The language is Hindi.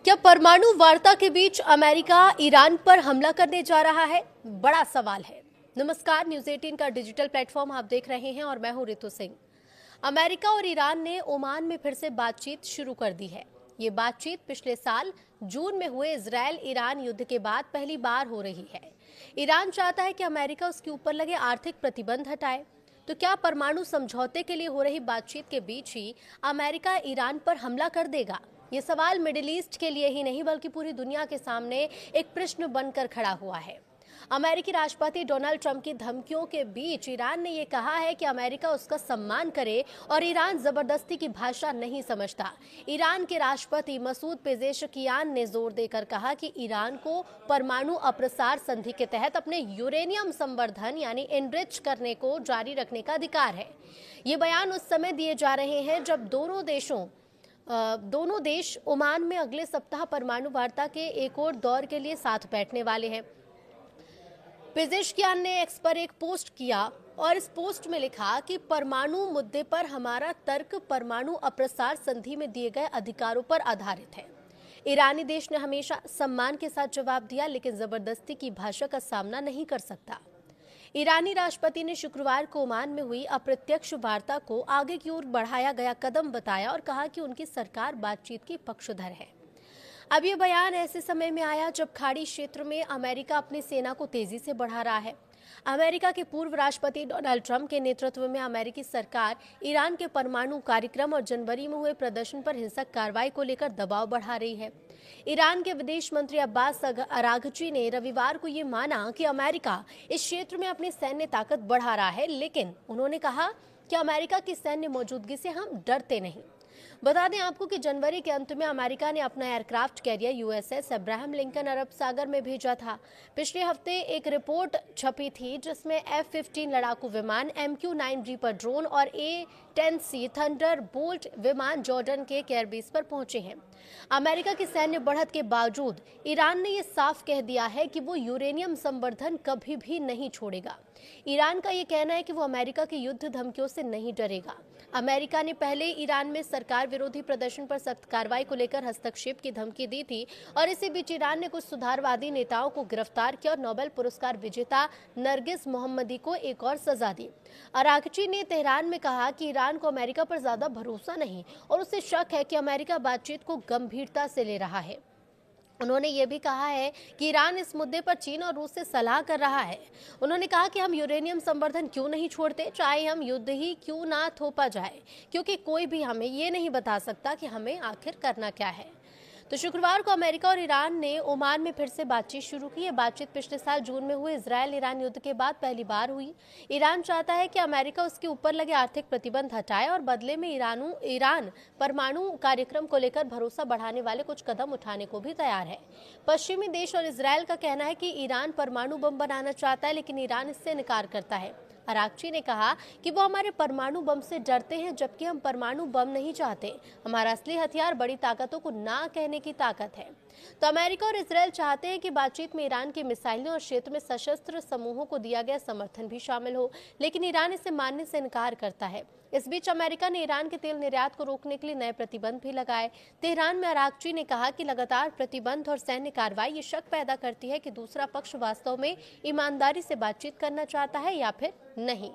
क्या परमाणु वार्ता के बीच अमेरिका ईरान पर हमला करने जा रहा है? बड़ा सवाल है। नमस्कार, न्यूज 18 का डिजिटल प्लेटफॉर्म आप देख रहे हैं और मैं हूं रितु सिंह। अमेरिका और ईरान ने ओमान में फिर से बातचीत शुरू कर दी है। ये बातचीत पिछले साल जून में हुए इजरायल ईरान युद्ध के बाद पहली बार हो रही है। ईरान चाहता है कि अमेरिका उसके ऊपर लगे आर्थिक प्रतिबंध हटाए। तो क्या परमाणु समझौते के लिए हो रही बातचीत के बीच ही अमेरिका ईरान पर हमला कर देगा? ये सवाल मिडिल ईस्ट के लिए ही नहीं बल्कि पूरी दुनिया के सामने एक प्रश्न बनकर खड़ा हुआ है। अमेरिकी राष्ट्रपति डोनाल्ड ट्रंप की धमकियों के बीच ईरान ने ये कहा है कि अमेरिका उसका सम्मान करे और ईरान जबरदस्ती की भाषा नहीं समझता। ईरान के राष्ट्रपति मसूद पेजेशकियान ने जोर देकर कहा कि ईरान को परमाणु अप्रसार संधि के तहत अपने यूरेनियम संवर्धन यानी एनरिच करने को जारी रखने का अधिकार है। ये बयान उस समय दिए जा रहे हैं जब दोनों देश ओमान में अगले सप्ताह परमाणु वार्ता के एक और दौर के लिए साथ बैठने वाले हैं। पेजेशकियान ने एक्स पर एक पोस्ट किया और इस पोस्ट में लिखा कि परमाणु मुद्दे पर हमारा तर्क परमाणु अप्रसार संधि में दिए गए अधिकारों पर आधारित है। ईरानी देश ने हमेशा सम्मान के साथ जवाब दिया, लेकिन जबरदस्ती की भाषा का सामना नहीं कर सकता। ईरानी राष्ट्रपति ने शुक्रवार को ओमान में हुई अप्रत्यक्ष वार्ता को आगे की ओर बढ़ाया गया कदम बताया और कहा कि उनकी सरकार बातचीत की पक्षधर है। अब ये बयान ऐसे समय में आया जब खाड़ी क्षेत्र में अमेरिका अपनी सेना को तेजी से बढ़ा रहा है। अमेरिका के पूर्व राष्ट्रपति डोनाल्ड ट्रंप के नेतृत्व में अमेरिकी सरकार ईरान के परमाणु कार्यक्रम और जनवरी में हुए प्रदर्शन पर हिंसक कार्रवाई को लेकर दबाव बढ़ा रही है। ईरान के विदेश मंत्री अब्बास अराघची ने रविवार को ये माना कि अमेरिका इस क्षेत्र में अपनी सैन्य ताकत बढ़ा रहा है, लेकिन उन्होंने कहा कि अमेरिका की सैन्य मौजूदगी से हम डरते नहीं। बता दें आपको कि जनवरी के अंत में अमेरिका ने अपना aircraft carrier USS Abraham Lincoln अरब सागर में भेजा था। पिछले हफ्ते एक रिपोर्ट छपी थी जिसमें F-15 लड़ाकू विमान, MQ-9 रीपर ड्रोन और A-10C थंडर बोल्ट विमान जॉर्डन के एयरबेस पर पहुंचे हैं। अमेरिका की सैन्य बढ़त के बावजूद ईरान ने यह साफ कह दिया है कि वो यूरेनियम संवर्धन कभी भी नहीं छोड़ेगा। ईरान का ये कहना है कि वो अमेरिका की युद्ध धमकियों से नहीं डरेगा। अमेरिका ने पहले ईरान में सरकार विरोधी प्रदर्शन पर सख्त कार्रवाई को लेकर हस्तक्षेप की धमकी दी थी और इसी बीच ईरान ने कुछ सुधारवादी नेताओं को गिरफ्तार किया और नोबेल पुरस्कार विजेता नरगिस मोहम्मदी को एक और सजा दी। अराघची ने तेहरान में कहा कि ईरान को अमेरिका पर ज्यादा भरोसा नहीं और उसे शक है कि अमेरिका बातचीत को गंभीरता से ले रहा है। उन्होंने ये भी कहा है कि ईरान इस मुद्दे पर चीन और रूस से सलाह कर रहा है। उन्होंने कहा कि हम यूरेनियम संवर्धन क्यों नहीं छोड़ते, चाहे हम युद्ध ही क्यों ना थोपा जाए, क्योंकि कोई भी हमें ये नहीं बता सकता कि हमें आखिर करना क्या है। तो शुक्रवार को अमेरिका और ईरान ने ओमान में फिर से बातचीत शुरू की। ये बातचीत पिछले साल जून में हुए इजरायल ईरान युद्ध के बाद पहली बार हुई। ईरान चाहता है कि अमेरिका उसके ऊपर लगे आर्थिक प्रतिबंध हटाए और बदले में ईरान परमाणु कार्यक्रम को लेकर भरोसा बढ़ाने वाले कुछ कदम उठाने को भी तैयार है। पश्चिमी देश और इजरायल का कहना है कि ईरान परमाणु बम बनाना चाहता है, लेकिन ईरान इससे इनकार करता है। अराघची ने कहा कि वो हमारे परमाणु बम से डरते हैं, जबकि हम परमाणु बम नहीं चाहते। हमारा असली हथियार बड़ी ताकतों को ना कहने की ताकत है। तो अमेरिका और इजरायल चाहते हैं कि बातचीत में ईरान के मिसाइलें और क्षेत्र में सशस्त्र समूहों को दिया गया समर्थन भी शामिल हो, लेकिन ईरान इसे मानने से इनकार करता है। इस बीच अमेरिका ने ईरान के तेल निर्यात को रोकने के लिए नए प्रतिबंध भी लगाए। तेहरान में अराघची ने कहा कि लगातार प्रतिबंध और सैन्य कार्रवाई ये शक पैदा करती है कि दूसरा पक्ष वास्तव में ईमानदारी से बातचीत करना चाहता है या फिर नहीं।